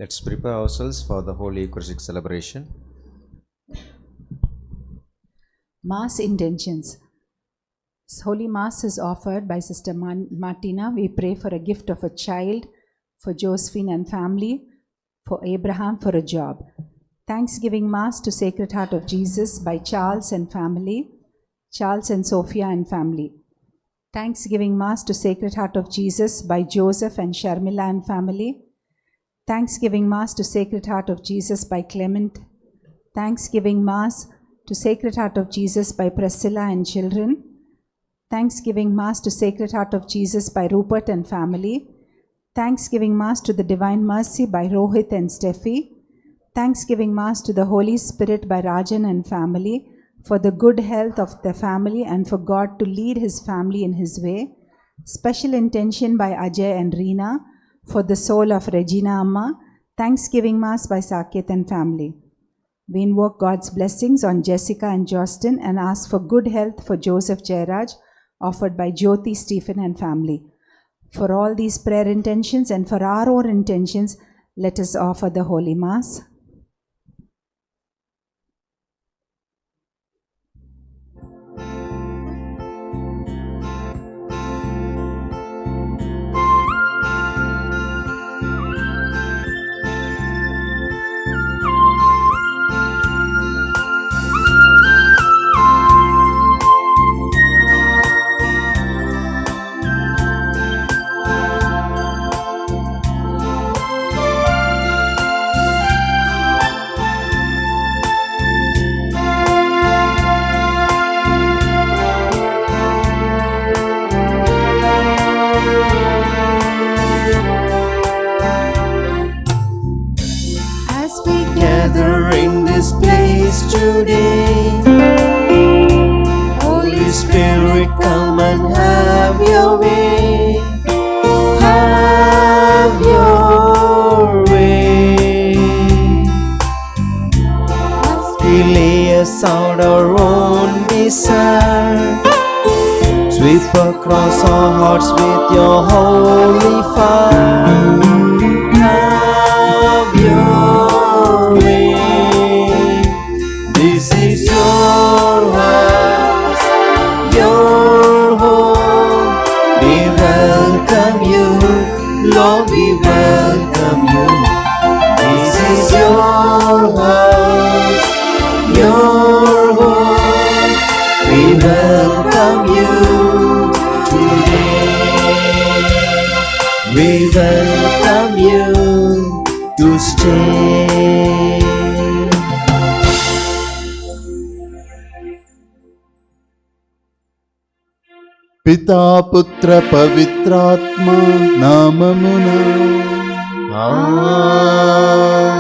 Let's prepare ourselves for the Holy Eucharistic celebration. Mass intentions. Holy Mass is offered by Sister Martina. We pray for a gift of a child, for Josephine and family, for Abraham for a job. Thanksgiving Mass to Sacred Heart of Jesus by Charles and family, Charles and Sophia and family. Thanksgiving Mass to Sacred Heart of Jesus by Joseph and Sharmila and family. Thanksgiving Mass to Sacred Heart of Jesus by Clement. Thanksgiving Mass to Sacred Heart of Jesus by Priscilla and children. Thanksgiving Mass to Sacred Heart of Jesus by Rupert and family. Thanksgiving Mass to the Divine Mercy by Rohit and Steffi. Thanksgiving Mass to the Holy Spirit by Rajan and family, for the good health of the family and for God to lead his family in his way. Special intention by Ajay and Reena, for the soul of Regina Amma. Thanksgiving Mass by Saket and family. We invoke God's blessings on Jessica and Justin and ask for good health for Joseph Jairaj, offered by Jyoti, Stephen and family. For all these prayer intentions and for our own intentions, let us offer the Holy Mass. Today, Holy Spirit, come and have your way. Have your way. We lay aside our own desire, sweep across our hearts with your holy fire. Have your way. This is your house, your home. We welcome you, Lord, we welcome you. This is your house, your home. We welcome you today. We welcome you to stay. పితా పుత్ర పవిత్రాత్మ నామమున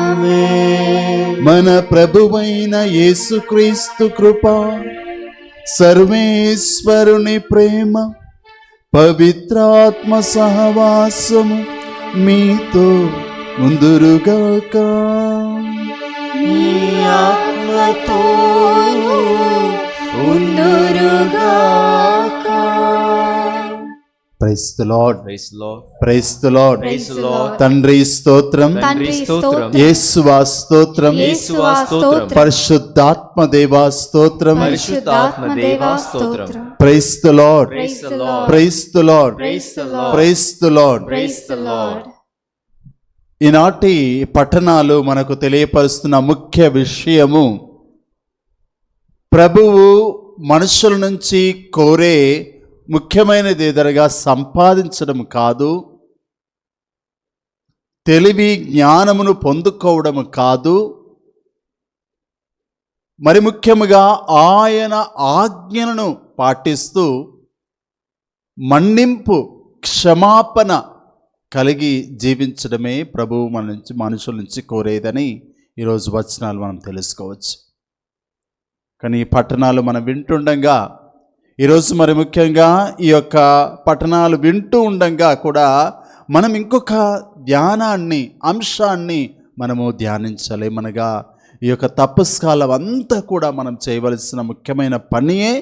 ఆమేన్. మన ప్రభువైన యేసుక్రీస్తు కృప, సర్వేశ్వరుని ప్రేమ, పవిత్రాత్మ సహవాసము మీతో ముందురుగాక. నీ ఆత్మతోను ఉండురుగాక. Praise the lord, Praise the Lord. Praise the lord. Praise the Lord. తండ్రి స్తోత్రం, తండ్రి స్తోత్రం, యేసువా స్తోత్రం, యేసువా స్తోత్రం, పరిశుద్ధాత్మ దేవా స్తోత్రం. పరిశుద్ధాత్మ దేవా స్తోత్రం. Praise the lord, Praise the Lord. Praise the lord, Praise the Lord. Praise the lord. Praise the Lord. ఈనాటి పట్టణాలు మనకు తెలియపరుస్తున్న ముఖ్య విషయము, ప్రభువు మనుషుల నుంచి కోరే ముఖ్యమైనది ఎదురుగా సంపాదించడం కాదు, తెలివి జ్ఞానమును పొందుకోవడం కాదు, మరి ముఖ్యముగా ఆయన ఆజ్ఞలను పాటిస్తూ మన్నింపు, క్షమాపణ కలిగి జీవించడమే ప్రభువు మన నుంచి మనుషుల నుంచి కోరేదని ఈరోజు వచనాలు మనం తెలుసుకోవచ్చు. కానీ ఈ పట్టణాలు మనం వింటుండగా, ఈరోజు మరి ముఖ్యంగా ఈ యొక్క పట్టణాలు వింటూ ఉండగా కూడా మనం ఇంకొక ధ్యానాన్ని, అంశాన్ని మనము ధ్యానించాలి. మనగా ఈ యొక్క తపస్కాలం అంతా కూడా మనం చేయవలసిన ముఖ్యమైన పనియే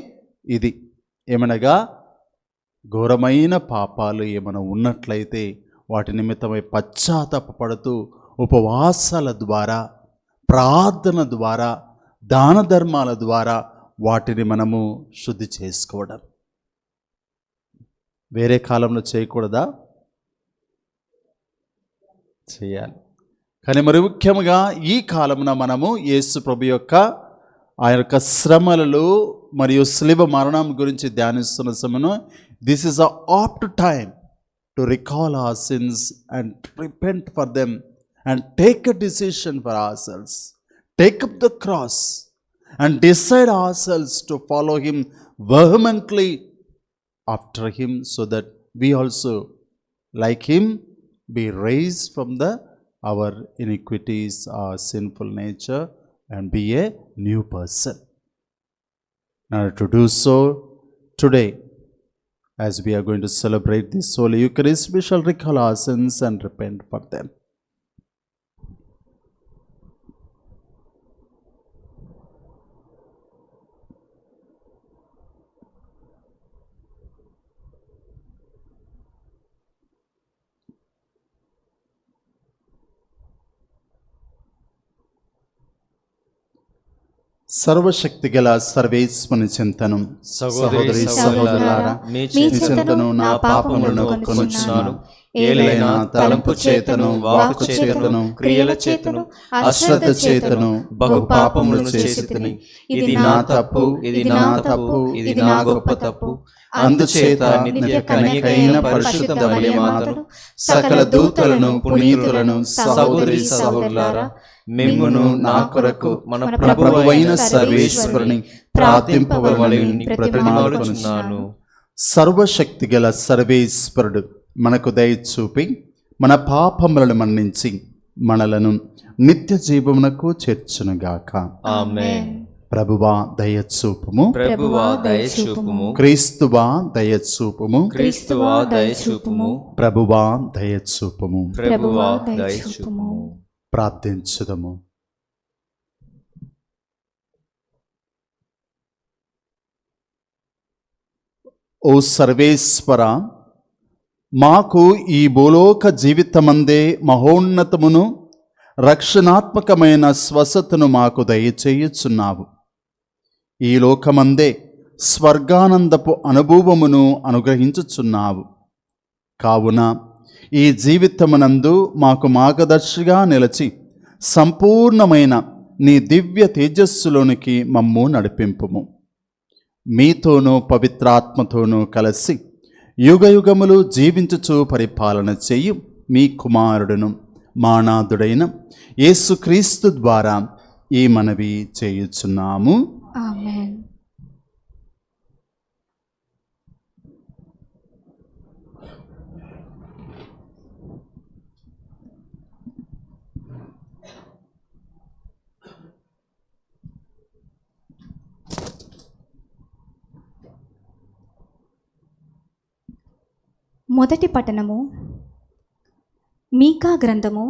ఇది. ఏమనగా ఘోరమైన పాపాలు ఏమైనా ఉన్నట్లయితే వాటి నిమిత్తమై పశ్చాత్తాపపడుతూ ఉపవాసాల ద్వారా, ప్రార్థన ద్వారా, దాన ధర్మాల ద్వారా వాటిని మనము శుద్ధి చేసుకోవడం. వేరే కాలంలో చేయకూడదా? చేయాలి. కానీ మరి ముఖ్యంగా ఈ కాలమున మనము యేసు ప్రభు యొక్క ఆ యొక్క శ్రమలలో మరియు శిలువ మరణం గురించి ధ్యానిస్తున్న సమయంలో this is a opt time to recall our sins and repent for them and take a decision for hour cells, take up the cross and decide our cells to follow him vehemently after him, so that we also like him be raised from our iniquities, our sinful nature, and be a new person. Now to do so today, as we are going to celebrate this Holy Eucharist, we shall recall our sins and repent for them. సర్వశక్తిగల సర్వేశ్వరుని చింతను సహోదరి సహోదరులారా, మీ మీ చింతను నా పాపములను ఒప్పుకొనుచున్నాను. ఏలైనా తలంపు చేతను, వాక్కు చేతను, క్రియల చేతను, అశ్రద్ధ చేతను బహు పాపములను చేసితిని. ఇది నా తప్పు, ఇది నా తప్పు, ఇది నా గొప్ప తప్పు. అందుచేత నిత్య కన్యకైన పరిశుద్ధ మరియమాతను, సకల దూతలను, పునీతులను, సహోదరి సహోదరులారా, మిమ్మును నా కొరకు మన ప్రభువైన సర్వేశ్వరుని ప్రార్థింపవలెనని ప్రతిమాలుచున్నాను. సర్వశక్తిగల సర్వేశ్వరుడు మనకు దయ చూపి మన పాపములను మన్నించి మనలను నిత్య జీవమునకు చేర్చునుగాక. ఆమేన్. ప్రభువా దయ చూపుము, ప్రభువా దయ చూపుము, క్రీస్తువా దయ చూపుము, క్రీస్తువా దయ చూపుము, ప్రభువా దయ చూపుము. ప్రభువా దయ చూపుము. ప్రార్థించుదము. ఓ సర్వేశ్వర, మాకు ఈ భూలోక జీవితమందే మహోన్నతమును రక్షణాత్మకమైన స్వస్థతను మాకు దయచేయుచున్నావు. ఈ లోకమందే స్వర్గానందపు అనుభవమును అనుగ్రహించుచున్నావు. కావున ఈ జీవితమునందు మాకు మార్గదర్శిగా నిలిచి సంపూర్ణమైన నీ దివ్య తేజస్సులోనికి మమ్ము నడిపింపుము. మీతోనూ పవిత్రాత్మతోనూ కలిసి యుగయుగములు జీవించుచూ పరిపాలన చేయు మీ కుమారుడును మానాథుడైన యేసుక్రీస్తు ద్వారా ఈ మనవి చేయుచున్నాము. ఆమేన్. మొదటి పఠనము మీకా గ్రంథము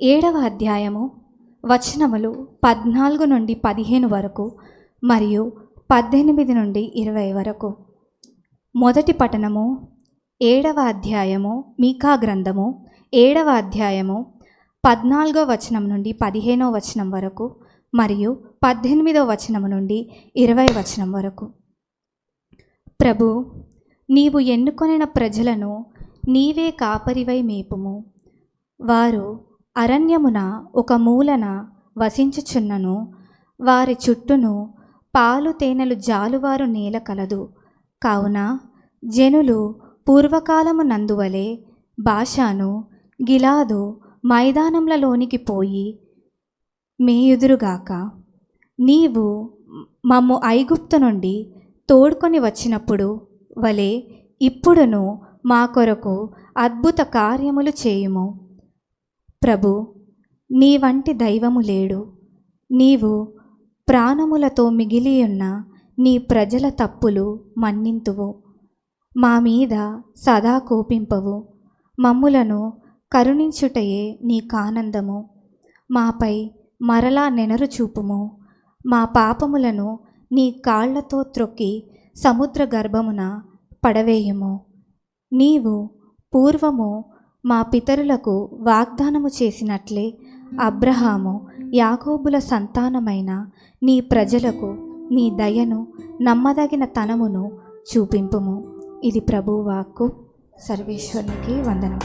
7వ అధ్యాయము వచనములు 14 నుండి 15 వరకు మరియు 18 నుండి 20 వరకు. మొదటి పఠనము 7వ అధ్యాయము మీకా గ్రంథము 7వ అధ్యాయము 14వ వచనం నుండి 15వ వచనం వరకు మరియు 18వ వచనం నుండి 20వ వచనం వరకు. ప్రభు, నీవు ఎన్నుకొనిన ప్రజలను నీవే కాపరివై మేపుము. వారు అరణ్యమున ఒక మూలన వసించుచున్నను, వారి చుట్టూను పాలు తేనెలు జాలువారు నేల కలదు. కావున జనులు పూర్వకాలము నందువలే బాషాను గిలాదు మైదానములలోనికి పోయి మేయుదురుగాక. నీవు మమ్ము ఐగుప్తు నుండి తోడ్కొని వచ్చినప్పుడు వలె ఇప్పుడును మా కొరకు అద్భుత కార్యములు చేయుము. ప్రభు, నీ వంటి దైవము లేడు. నీవు ప్రాణములతో మిగిలియున్న నీ ప్రజల తప్పులు మన్నింతువు. మా మీద సదా కోపింపవు. మమ్ములను కరుణించుటయే నీకానందము. మాపై మరలా నెనరు చూపుము. మా పాపములను నీ కాళ్లతో త్రొక్కి సముద్ర గర్భమున పడవేయుము. నీవు పూర్వము మా పితరులకు వాగ్దానము చేసినట్లే అబ్రహాము యాకోబుల సంతానమైన నీ ప్రజలకు నీ దయను నమ్మదగిన తనమును చూపింపుము. ఇది ప్రభువు వాక్కు. సర్వేశ్వరునికి వందనం.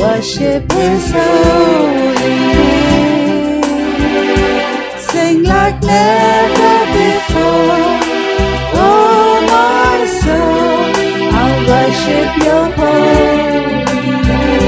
Worship His holy name. Sing like never before. Oh my soul, I'll worship Your holy name.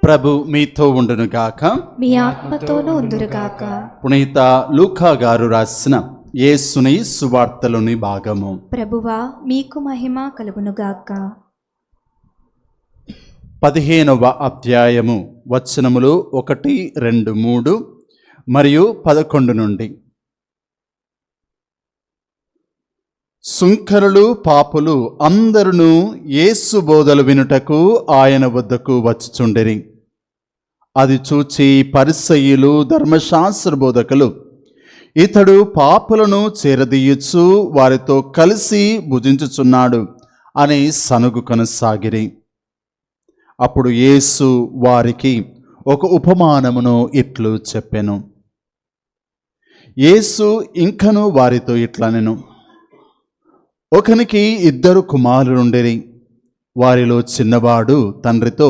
ప్రభు మీతో ఉండునుగాక. మీ ఆత్మతోనూ ఉందురుగాక. పునీత లూకా గారు రాసిన యేసుని సువార్తలోని భాగము. ప్రభువా మీకు మహిమ కలుగునుగాక. 15వ అధ్యాయము వచనములు 1, 2, 3 మరియు 11 నుండి. సుంకరులు పాపులు అందరును యేసు బోధలు వినుటకు ఆయన వద్దకు వచ్చుచుండిరి. అది చూచి పరిసయ్యులు ధర్మశాస్త్ర బోధకులు ఇతడు పాపులను చేరదీయుచు వారితో కలిసి భుజించుచున్నాడు అని సనుగు కొనసాగిరి. అప్పుడు యేసు వారికి ఒక ఉపమానమును ఇట్లు చెప్పెను. యేసు ఇంకను వారితో ఇట్లనెను. ఒకనికి 2 కుమారులుండిరి. వారిలో చిన్నవాడు తండ్రితో,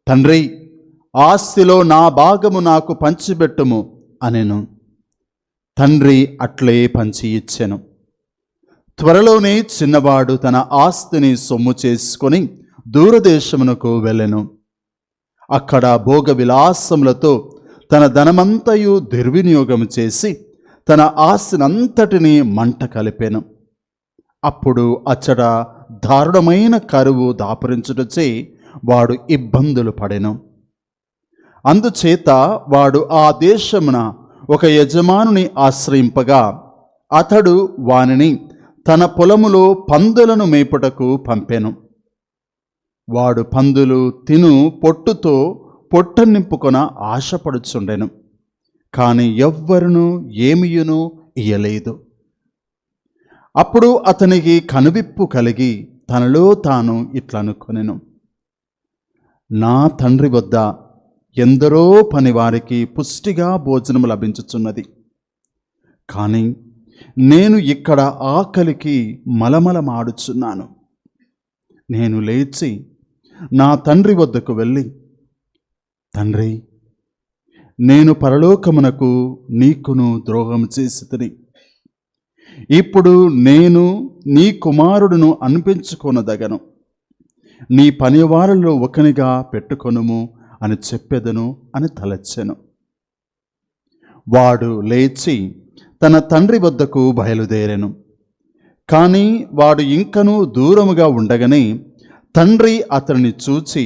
తండ్రి, ఆస్తిలో నా భాగము నాకు పంచిపెట్టుము అనెను. తండ్రి అట్లే పంచి ఇచ్చెను. త్వరలోనే చిన్నవాడు తన ఆస్తిని సొమ్ము చేసుకొని దూరదేశమునకు వెళ్ళెను. అక్కడ భోగ విలాసములతో తన ధనమంతయు దుర్వినియోగము చేసి తన ఆస్తినంతటినీ మంట కలిపెను. అప్పుడు అచ్చట దారుణమైన కరువు దాపురించుటచే వాడు ఇబ్బందులు పడెను. అందుచేత వాడు ఆ దేశమున ఒక యజమానుని ఆశ్రయింపగా అతడు వానిని తన పొలములో పందులను మేపుటకు పంపెను. వాడు పందులు తిను పొట్టుతో పొట్ట నింపుకొన ఆశపడుచుండెను. కాని ఎవ్వరును ఏమియును ఇయ్యలేదు. అప్పుడు అతనికి కనువిప్పు కలిగి తనలో తాను ఇట్లనుకొనెను, నా తండ్రి వద్ద ఎందరో పనివారికి పుష్టిగా భోజనం లభించుచున్నది. కానీ నేను ఇక్కడ ఆకలికి మలమలమాడుచున్నాను. నేను లేచి నా తండ్రి వద్దకు వెళ్ళి, తండ్రి, నేను పరలోకమునకు నీకును ద్రోహం చేసితిని. ఇప్పుడు నేను నీ కుమారుడును అనిపించుకొనదగను. నీ పనివారిలో ఒకనిగా పెట్టుకొనుము అని చెప్పెదను అని తలచెను. వాడు లేచి తన తండ్రి వద్దకు బయలుదేరెను. కానీ వాడు ఇంకనూ దూరముగా ఉండగానే తండ్రి అతనిని చూచి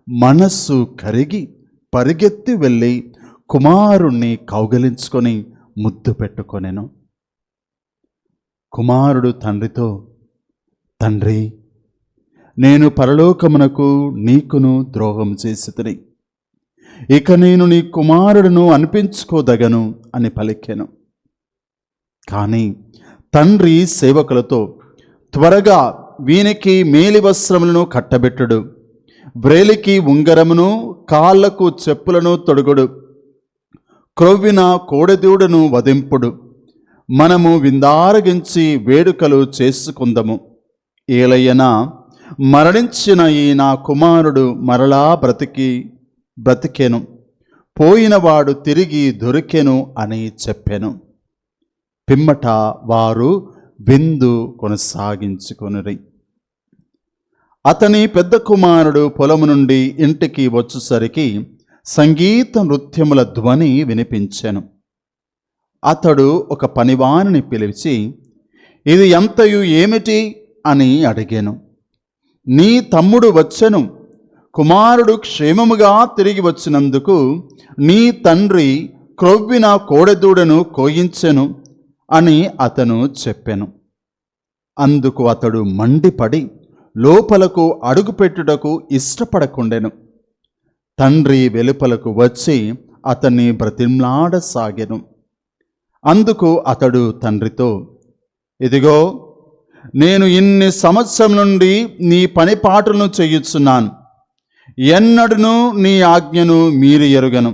మనస్సు కరిగి పరిగెత్తి వెళ్ళి కుమారుణ్ణి కౌగిలించుకొని ముద్దు పెట్టుకొనెను. కుమారుడు తండ్రితో, తండ్రి, నేను పరలోకమునకు నీకును ద్రోహం చేసితిని. ఇక నేను నీ కుమారుడును అనిపించుకోదగను అని పలికెను. కానీ తండ్రి సేవకులతో, త్వరగా వీనికి మేలి వస్త్రములను కట్టబెట్టుడు, వ్రేలికి ఉంగరమును కాళ్లకు చెప్పులను తొడుగుడు, క్రొవ్విన కోడెదూడను వధింపుడు, మనము విందారగించి వేడుకలు చేసుకుందము. ఏలయ్యనా, మరణించిన ఈ నా కుమారుడు మరలా బ్రతికెను, పోయినవాడు తిరిగి దొరికెను అని చెప్పెను. పిమ్మట వారు విందు కొనసాగించుకొనిరి. అతని పెద్ద కుమారుడు పొలము నుండి ఇంటికి వచ్చేసరికి సంగీత నృత్యముల ధ్వని వినిపించెను. అతడు ఒక పనివానిని పిలిచి, ఇది ఎంతయు ఏమిటి అని అడిగాను. నీ తమ్ముడు వచ్చెను, కుమారుడు క్షేమముగా తిరిగి వచ్చినందుకు నీ తండ్రి క్రొవ్విన కోడెదూడను కోయించెను అని అతను చెప్పెను. అందుకు అతడు మండిపడి లోపలకు అడుగుపెట్టుటకు ఇష్టపడకుండెను. తండ్రి వెలుపలకు వచ్చి అతన్ని బ్రతిమలాడసాగెను. అందుకు అతడు తండ్రితో, ఇదిగో, నేను ఇన్ని సంవత్సరం నుండి నీ పనిపాటులను చేయుచున్నాను. ఎన్నడూను నీ ఆజ్ఞను మీరి ఎరుగను.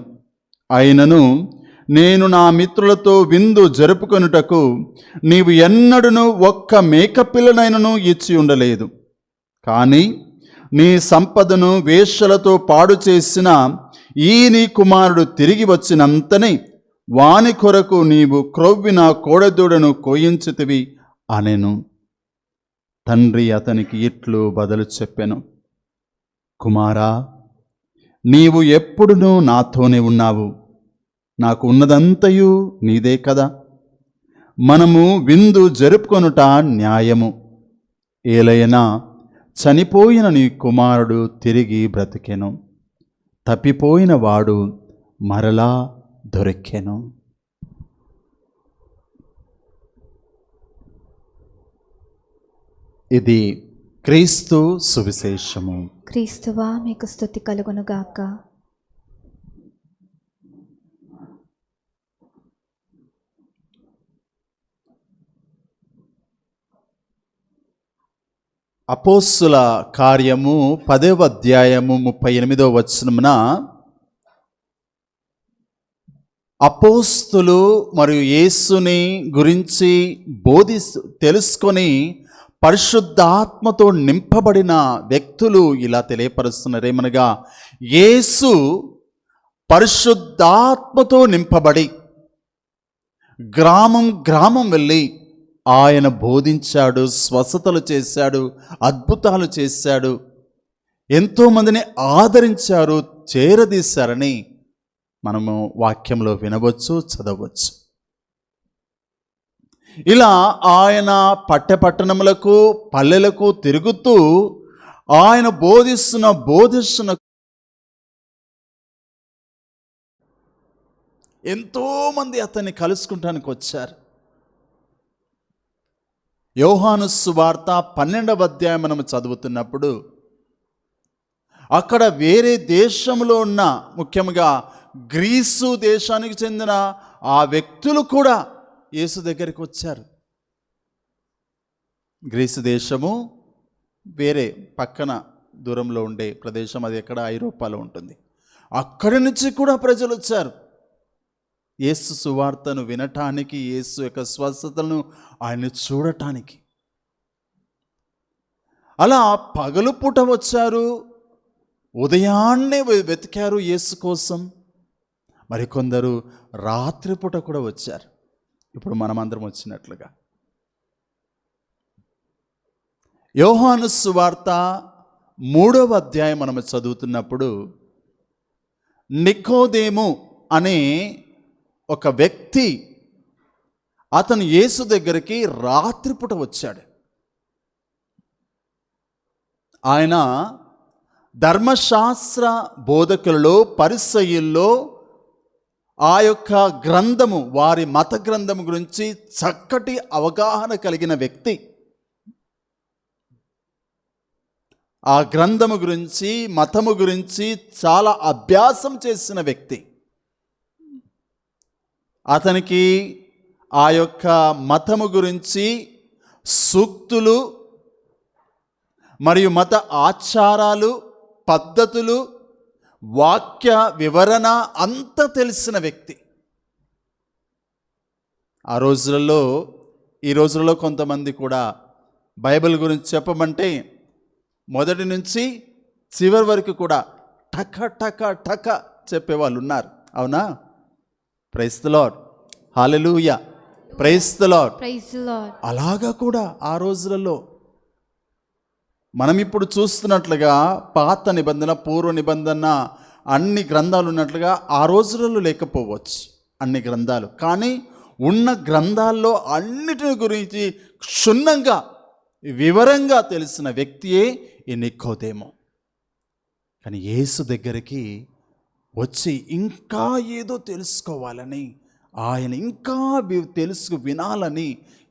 అయినను నేను నా మిత్రులతో విందు జరుపుకొనుటకు నీవు ఎన్నడూను ఒక్క మేకపిల్లనైనను ఇచ్చి ఉండలేదు. కానీ నీ సంపదను వేశ్యలతో పాడు చేసిన ఈ నీ కుమారుడు తిరిగి వచ్చినంతనే వాని కొరకు నీవు క్రొవ్విన కోడెదూడను కోయించితివి అనెను. తండ్రి అతనికి ఇట్లు బదులు చెప్పెను, కుమారా, నీవు ఎప్పుడునూ నాతోనే ఉన్నావు. నాకు ఉన్నదంతయు నీదే కదా. మనము విందు జరుపుకొనుట న్యాయము. ఏలైనా చనిపోయిన నీ కుమారుడు తిరిగి బ్రతికెను, తప్పిపోయిన వాడు మరలా దొరికెను. ఇది క్రీస్తు సువిశేషము. క్రీస్తువా, మీకు స్తుతి కలుగునుగాక. అపోస్తుల కార్యము 10వ అధ్యాయము 38వ వచనమున అపోస్తులు మరియు యేసుని గురించి తెలుసుకొని పరిశుద్ధాత్మతో నింపబడిన వ్యక్తులు ఇలా తెలియపరుస్తున్నారేమనగా, యేసు పరిశుద్ధాత్మతో నింపబడి గ్రామం గ్రామం వెళ్ళి ఆయన బోధించాడు, స్వస్థతలు చేశాడు, అద్భుతాలు చేశాడు, ఎంతోమందిని ఆదరించారు, చేరదీశారని మనము వాక్యంలో వినవచ్చు, చదవచ్చు. ఇలా ఆయన పట్టణములకు పల్లెలకు తిరుగుతూ ఆయన బోధిస్తున్న ఎంతోమంది అతన్ని కలుసుకుంటానికి వచ్చారు. యోహాను సువార్త 12వ అధ్యాయం మనము చదువుతున్నప్పుడు అక్కడ వేరే దేశంలో ఉన్న, ముఖ్యంగా గ్రీసు దేశానికి చెందిన ఆ వ్యక్తులు కూడా యేసు దగ్గరికి వచ్చారు. గ్రీసు దేశము వేరే పక్కన దూరంలో ఉండే ప్రదేశం, అది ఎక్కడ ఐరోపాలో ఉంటుంది. అక్కడి నుంచి కూడా ప్రజలు వచ్చారు యేసు సువార్తను వినటానికి, యేసు యొక్క స్వస్థతలను ఆయన్ని చూడటానికి. అలా పగలు పూట వచ్చారు, ఉదయాన్నే వెతికారు యేసు కోసం. మరికొందరు రాత్రిపూట కూడా వచ్చారు, ఇప్పుడు మనమందరం వచ్చినట్లుగా. యోహాను సువార్త 3వ అధ్యాయం మనం చదువుతున్నప్పుడు నికోదేము అనే ఒక వ్యక్తి, అతను యేసు దగ్గరికి రాత్రిపూట వచ్చాడు. ఆయన ధర్మశాస్త్ర బోధకులలో, పరిసయ్యుల్లో ఆ యొక్క గ్రంథము, వారి మత గ్రంథము గురించి చక్కటి అవగాహన కలిగిన వ్యక్తి. ఆ గ్రంథము గురించి, మతము గురించి చాలా అభ్యాసం చేసిన వ్యక్తి. అతనికి ఆ యొక్క మతము గురించి సూక్తులు మరియు మత ఆచారాలు, పద్ధతులు, వాక్య వివరణ అంతా తెలిసిన వ్యక్తి. ఆ రోజులలో, ఈ రోజులలో కొంతమంది కూడా బైబిల్ గురించి చెప్పమంటే మొదటి నుంచి చివరి వరకు కూడా టక టక టక చెప్పేవాళ్ళు ఉన్నారు. అవునా? Praise the Lord, hallelujah, praise the Lord. అలాగా కూడా ఆ రోజులలో మనం ఇప్పుడు చూస్తున్నట్లుగా పాత నిబంధన, పూర్వ నిబంధన అన్ని గ్రంథాలు ఉన్నట్లుగా ఆ రోజులలో లేకపోవచ్చు అన్ని గ్రంథాలు. కానీ ఉన్న గ్రంథాల్లో అన్నిటి గురించి క్షుణ్ణంగా వివరంగా తెలిసిన వ్యక్తియే ఈ నికోదేము. కానీ యేసు దగ్గరికి వచ్చి ఇంకా ఏదో తెలుసుకోవాలని, ఆయన ఇంకా వినాలని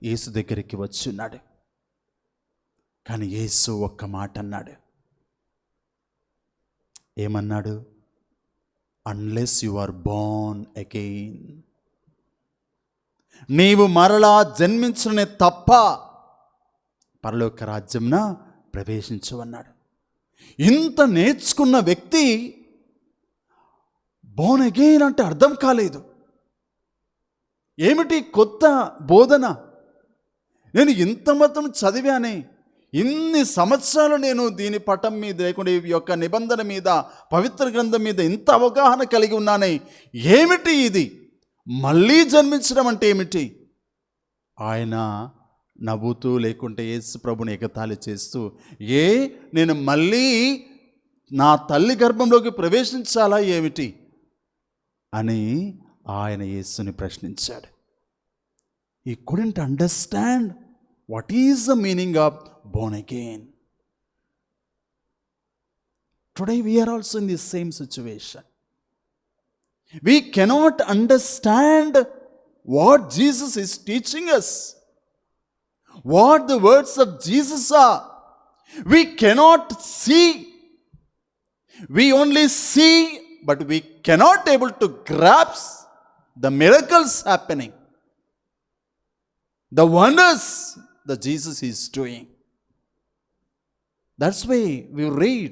యేసు దగ్గరికి వచ్చి ఉన్నాడు. కానీ యేసు ఒక్క మాట అన్నాడు. ఏమన్నాడు? Unless you are born again, నీవు మరలా జన్మించనే తప్ప పరలోక రాజ్యంన ప్రవేశించవన్నాడు. ఇంత నేర్చుకున్న వ్యక్తి బోర్న్ అగైన్ అంటే అర్థం కాలేదు. ఏమిటి కొత్త బోధన? నేను ఇంత మతం చదివానే, ఇన్ని సంవత్సరాలు నేను దీని పటం మీద లేకుండా ఈ యొక్క నిబంధన మీద, పవిత్ర గ్రంథం మీద ఇంత అవగాహన కలిగి ఉన్నానే, ఏమిటి ఇది? మళ్ళీ జన్మించడం అంటే ఏమిటి? ఆయన నవ్వుతూ, లేకుంటే యేసు ప్రభుని ఎగతాళి చేస్తూ, నేను మళ్ళీ నా తల్లి గర్భంలోకి ప్రవేశించాలా ఏమిటి అని ఆయన యేసుని ప్రశ్నించాడు. He couldn't understand what is the meaning of born again. Today we are also in the same situation. We cannot understand what Jesus is teaching us, what the words of Jesus are. We cannot see. We only see, but we cannot able to grasp the miracles happening, the wonders that Jesus is doing. That's why we read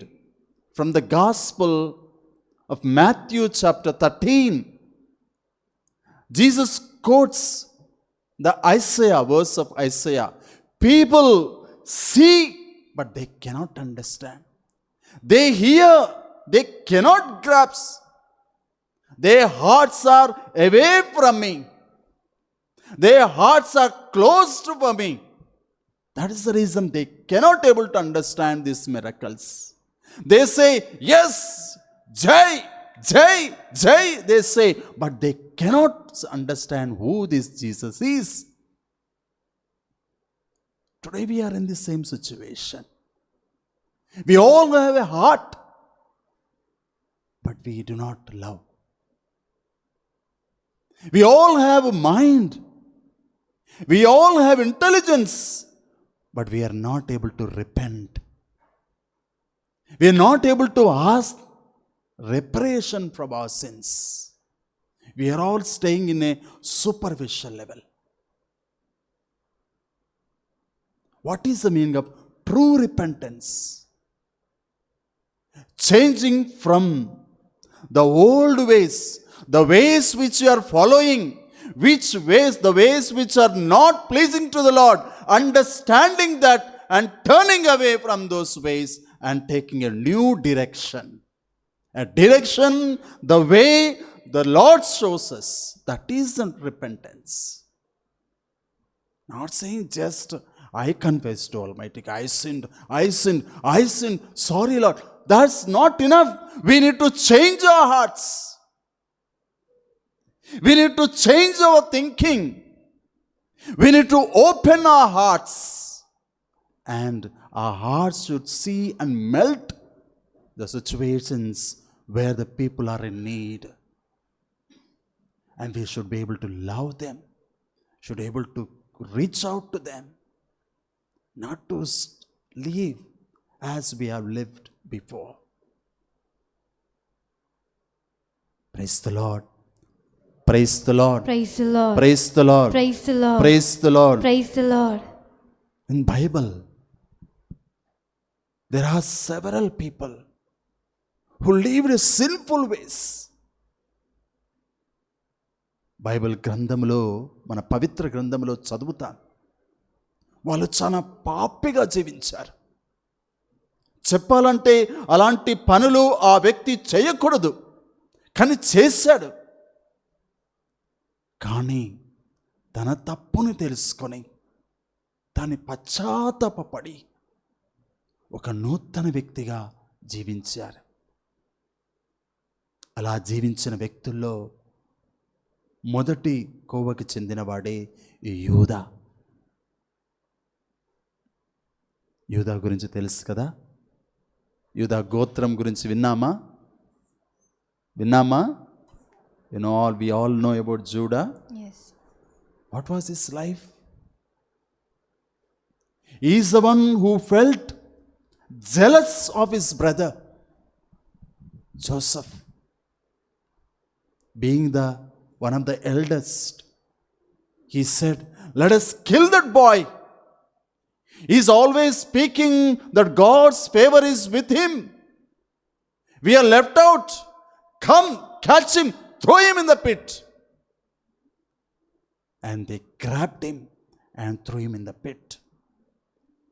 from the Gospel of Matthew chapter 13. Jesus quotes the verse of Isaiah. People see, but they cannot understand. They hear, they cannot grasp. Their hearts are away from me. Their hearts are closed for me. That is the reason they cannot able to understand these miracles. They say, yes, Jai, Jai, Jai, they say, but they cannot understand who this Jesus is. Today we are in the same situation. We all have a heart, but we do not love. We all have a mind. We all have intelligence, but we are not able to repent. We are not able to ask reparation from our sins. We are all staying in a superficial level. What is the meaning of true repentance? changing from the old ways, the ways which you are following, the ways which are not pleasing to the Lord, understanding that and turning away from those ways and taking a new direction. A direction, the way the Lord shows us, that isn't repentance. Not saying just, I confess to Almighty, I sinned, sorry Lord. That's not enough. We need to change our hearts. We need to change our thinking. We need to open our hearts. And our hearts should see and melt the situations where the people are in need. And we should be able to love them, should be able to reach out to them, not to live as we have lived before. Praise the Lord. Praise the Lord. Praise the Lord. Praise the Lord. Praise the Lord. Praise the Lord. Praise the Lord. In Bible, there are several people who lived in sinful ways. Bible గ్రంథంలో, మన పవిత్ర గ్రంథంలో చదువుతాను, వాళ్ళు చాలా పాపిగా జీవించారు. చెప్పాలంటే అలాంటి పనులు ఆ వ్యక్తి చేయకూడదు, కానీ చేశాడు. కానీ తన తప్పుని తెలుసుకొని దాన్ని పశ్చాత్తాపపడి ఒక నూతన వ్యక్తిగా జీవించారు. అలా జీవించిన వ్యక్తుల్లో మొదటి కోవకి చెందినవాడే ఈ యూదా. యూదా గురించి తెలుసు కదా, యూదా గోత్రం గురించి విన్నామా? We all know about Judah. Yes. What was his life? He is the one who felt jealous of his brother Joseph, being one of the eldest. He said, let us kill that boy. He is always speaking that God's favor is with him. We are left out. Come, catch him, throw him in the pit. And they grabbed him and threw him in the pit,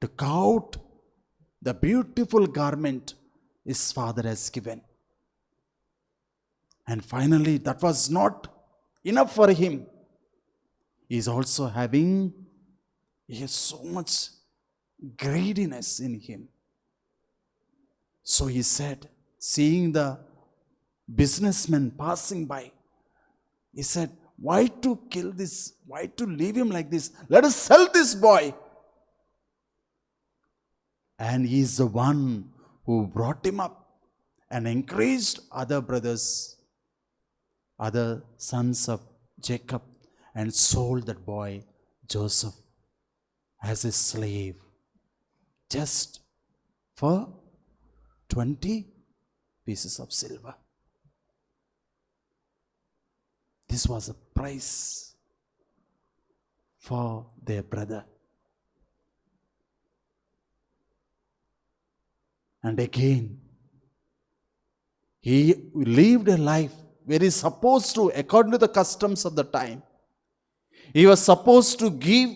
took out the beautiful garment his father has given. And finally, that was not enough for him. He is also he has so much greediness in him. So he said, seeing the businessman passing by, he said, why to kill this? Why to leave him like this? Let us sell this boy. And he is the one who brought him up and encouraged other brothers, other sons of Jacob, and sold that boy Joseph as a slave just for 20 pieces of silver. This was a price for their brother. And again, he lived a life where he is supposed to, according to the customs of the time, he was supposed to give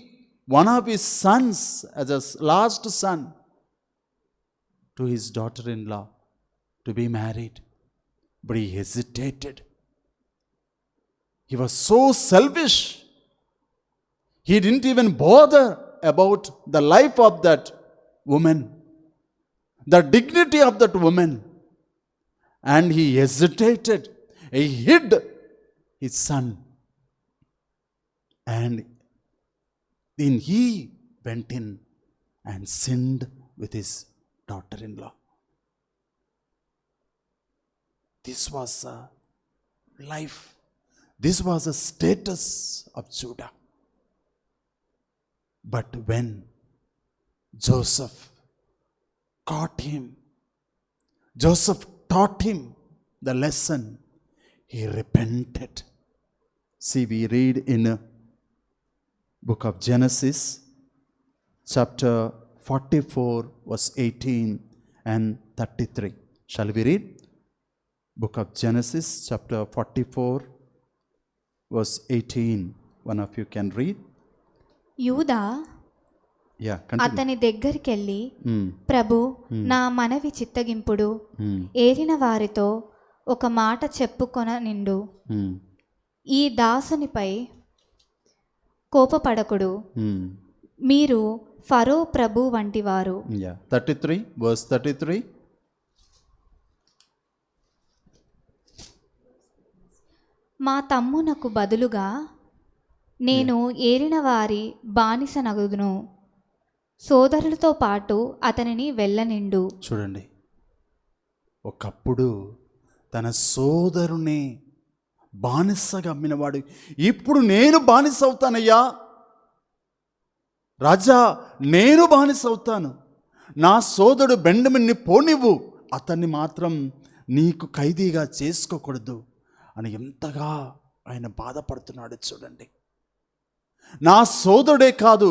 one of his sons as a last son to his daughter-in-law to be married. But he hesitated. He was so selfish. He didn't even bother about the life of that woman, the dignity of that woman. And he hesitated. He hid his son. And then he went in and sinned with his daughter-in-law. This was a life. This was a status of Judah. But when Joseph caught him, Joseph taught him the lesson, he repented. See, we read in a book of Genesis, chapter 44, verse 18 and 33. Shall we read? Book of Genesis, chapter 44, verse 18. One of you can read. యూదా Yeah, continue. అతని దగ్గరికెళ్ళి, Hmm. ప్రభు, నా మనవి చిత్తగింపుడు, ఏలిన వారితో ఒక మాట చెప్పుకొన నిండు, Hmm. ఈ దాసునిపై కోపపడకుడు, మీరు ఫరో ప్రభు వంటివారు. Yeah, 33, verse 33. మా తమ్మునకు బదులుగా నేను ఏలిన వారి బానిసనగుదును, సోదరులతో పాటు అతనిని వెళ్ళనిండు. చూడండి, ఒకప్పుడు తన సోదరుని బానిసగా అమ్మినవాడు ఇప్పుడు నేను బానిస అవుతానయ్యా రాజా, నేను బానిస అవుతాను, నా సోదరుడు బెండమిన్ని పోనివ్వు, అతన్ని మాత్రం నీకు ఖైదీగా చేసుకోకూడదు అని ఎంతగా ఆయన బాధపడుతున్నాడు. చూడండి, నా సోదరుడే కాదు,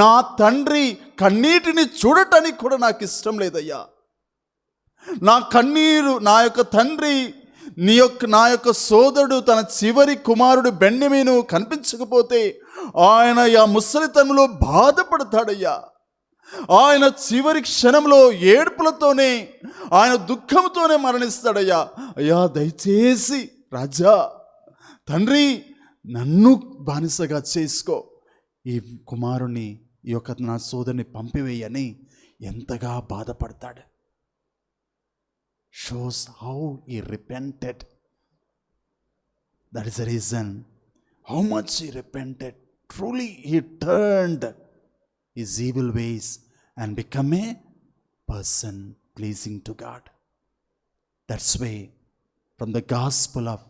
నా తండ్రి కన్నీటిని చూడటానికి కూడా నాకు ఇష్టం లేదయ్యా. నా కన్నీరు, నా యొక్క తండ్రి, నా యొక్క సోదరుడు, తన చివరి కుమారుడు బెన్యమీను కనిపించకపోతే ఆయన ఆ ముసలితనంలో బాధపడతాడయ్యా. ఆయన చివరి క్షణంలో ఏడుపులతోనే, ఆయన దుఃఖంతోనే మరణిస్తాడయ్యా. అయ్యా, దయచేసి రాజా, తండ్రి, నన్ను బానిసగా చేసుకో, ఈ కుమారుని, ఈ యొక్క నా సోదరుని పంపివేయని ఎంతగా బాధపడతాడు. Shows how he repented. That is the reason how much he repented. Truly he turned his evil ways and become a person pleasing to God. That's why from the Gospel of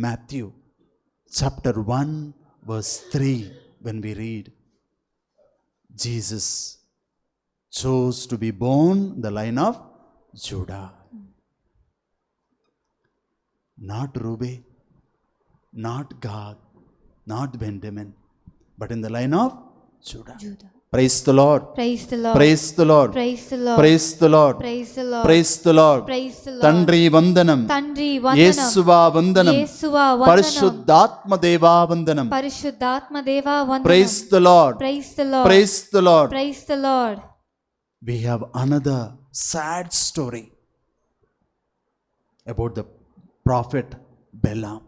Matthew chapter 1 verse 3, when we read, Jesus chose to be born in the line of Judah. Not Reuben, not Gad, not Benjamin, but in the line of Judah. Praise the Lord. Praise the Lord. Praise the Lord. Praise the Lord. Praise the Lord. Praise the Lord. Praise the Lord. Praise the Lord. తండ్రి వందనం, తండ్రి వందనం, యేసువా వందనం, యేసువా వందనం, పరిశుద్ధాత్మ దేవా వందనం. పరిశుద్ధాత్మ దేవా వందనం. Praise the Lord. Praise the Lord. Praise the Lord. Praise the Lord. We have another sad story about the prophet Balaam.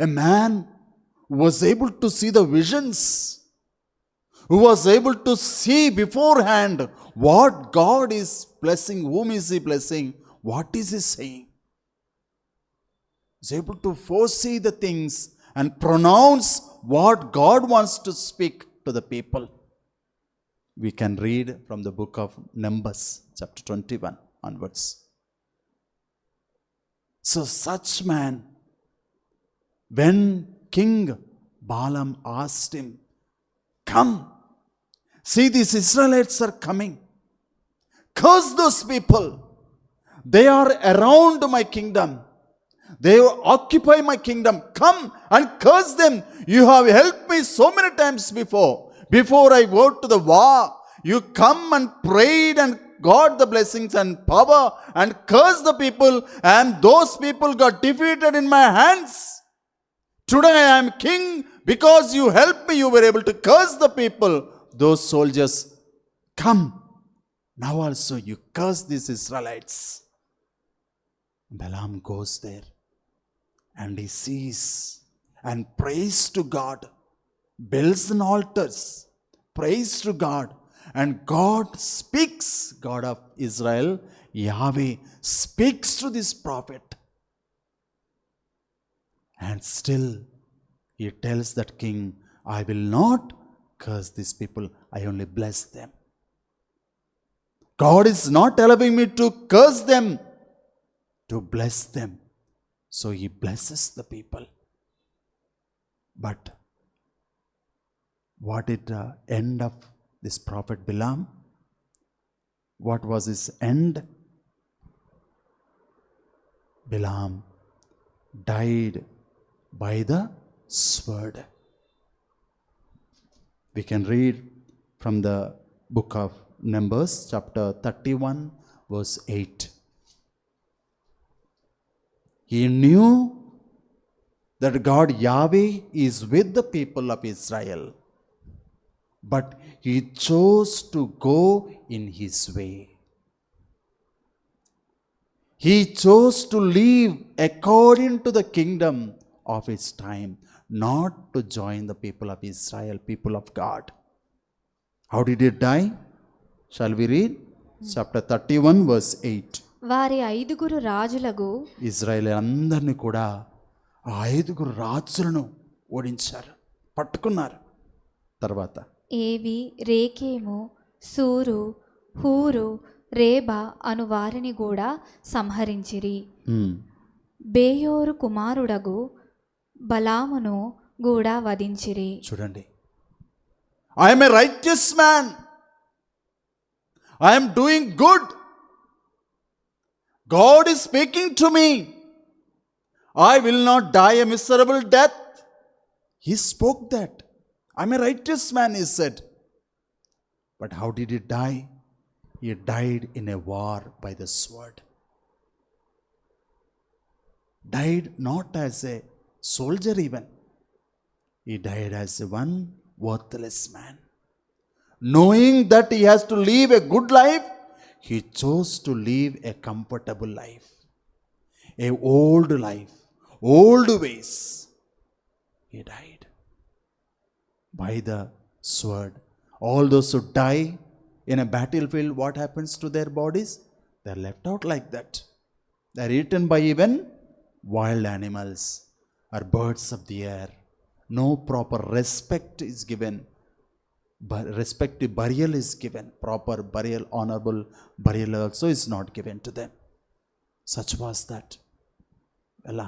A man who was able to see the visions, who was able to see beforehand what God is blessing, whom is he blessing, what is he saying. He is able to foresee the things and pronounce what God wants to speak to the people. We can read from the book of Numbers, chapter 21 onwards. So such man, when King Balaam asked him, come, see, these Israelites are coming, curse those people, they are around my kingdom, they occupy my kingdom, come and curse them. You have helped me so many times before I go to the war, you come and prayed and got the blessings and power and curse the people, and those people got defeated in my hands. Today I am king because you helped me, you were able to curse the people. Those soldiers, come, now also you curse these Israelites. Balaam goes there and he sees and prays to God, builds an altars, prays to God, and God speaks, God of Israel, Yahweh speaks to this prophet. And still he tells that king, I will not curse these people, I only bless them. God is not allowing me to curse them, to bless them. So he blesses the people. But what did the end of this prophet Balaam? What was his end? Balaam died by the sword. We can read from the book of Numbers, chapter 31, verse 8. He knew that God Yahweh is with the people of Israel, but he chose to go in his way. He chose to live according to the kingdom of his time, not to join the people of Israel, people of God. How did he die? Shall we read? Chapter 31 verse 8. వారి 5 రాజులకు Israel అందరినీ కూడా ఆ 5 రాజులను ఓడించారు, పట్టుకున్నారు. తర్వాత ఏవి, రేకేము, సూరు, హూరు, రేబా అను వారిని కూడా సంహరించిరి. బేయోరు కుమారుడగు బలామును కూడా వధించిరి. చూడండి, I'm a righteous man, I'm doing good, God is speaking to me, I will not die a miserable death. He spoke that. I'm a righteous man, he said. But how did he die? He died in a war by the sword. Died not as a soldier even. He died as one worthless man. Knowing that he has to live a good life, he chose to live a comfortable life, a old life, old ways. He died by the sword. All those who die in a battlefield, what happens to their bodies? They are left out like that. They are eaten by even wild animals or birds of the air. No proper respect is given. But respective burial is given. Proper burial, honorable burial also is not given to them. Such was that. Allah.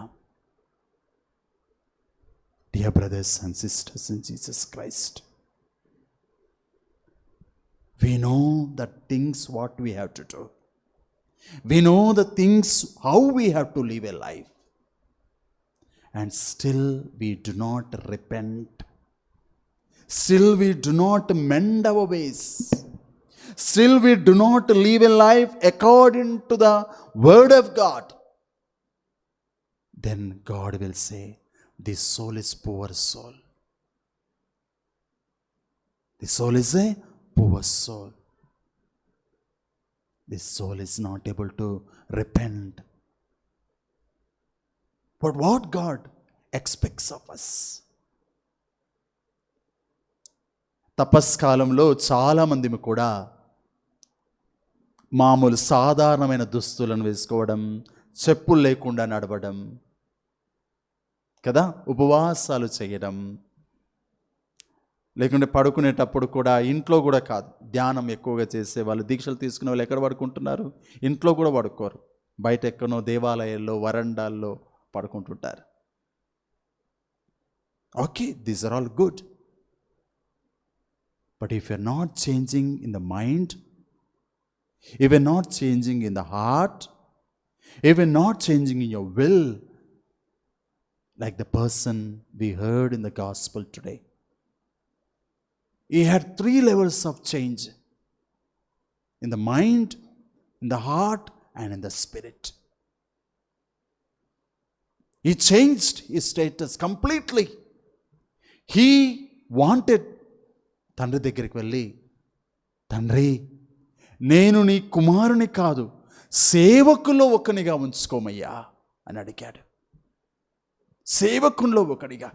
Dear brothers and sisters in Jesus Christ, we know the things what we have to do. We know the things how we have to live a life. And still we do not repent. Still we do not mend our ways. Still we do not live a life according to the word of God. Then God will say, this soul is poor soul. This soul is a poor soul. This soul is not able to repent. But what God expects of us? తపస్కాలంలో చాలామంది కూడా మామూలు సాధారణమైన దుస్తులను వేసుకోవడం, చెప్పులు లేకుండా నడవడం కదా, ఉపవాసాలు చేయడం, లేకుంటే పడుకునేటప్పుడు కూడా ఇంట్లో కూడా కాదు, ధ్యానం ఎక్కువగా చేసే వాళ్ళు, దీక్షలు తీసుకునే వాళ్ళు ఎక్కడ పడుకుంటున్నారు? ఇంట్లో కూడా పడుకోరు, బయట ఎక్కడో దేవాలయాల్లో వరండాల్లో పడుకుంటుంటారు. Okay, these are all good. But if you're not changing in the mind, if you're not changing in the heart, if you're not changing in your will, like the person we heard in the gospel today, he had 3 levels of change: in the mind, in the heart, and in the spirit. He changed his status completely. He wanted తండ్రి దగ్గరికి వెళ్ళి, తండ్రి, నేను నీ కుమారుని కాదు, సేవకుల్లో ఒకనిగా ఉంచుకోమయ్యా అని అడిగాడు. సేవకుల్లో ఒకడిగా.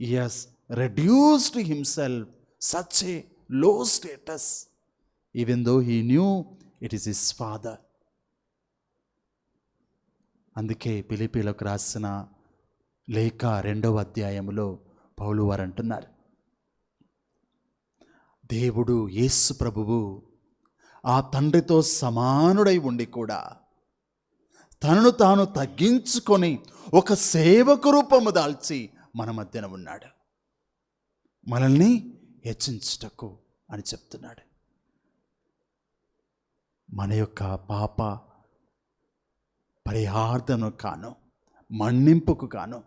He has reduced himself such a low status, even though he knew it is his father. అందుకే ఫిలిప్పీలకు రాసిన లేఖ 2వ అధ్యాయములో పౌలు వారు అంటున్నారు, దేవుడు యేసు ప్రభువు ఆ తండ్రితో సమానుడై ఉండి కూడా తనను తాను తగ్గించుకొని ఒక సేవకు రూపము దాల్చి మన మధ్యన ఉన్నాడు, మనల్ని హెచ్చించుటకు అని చెప్తున్నాడు. మన యొక్క పాప పరిహార్థను కాను, మన్నింపుకు కాను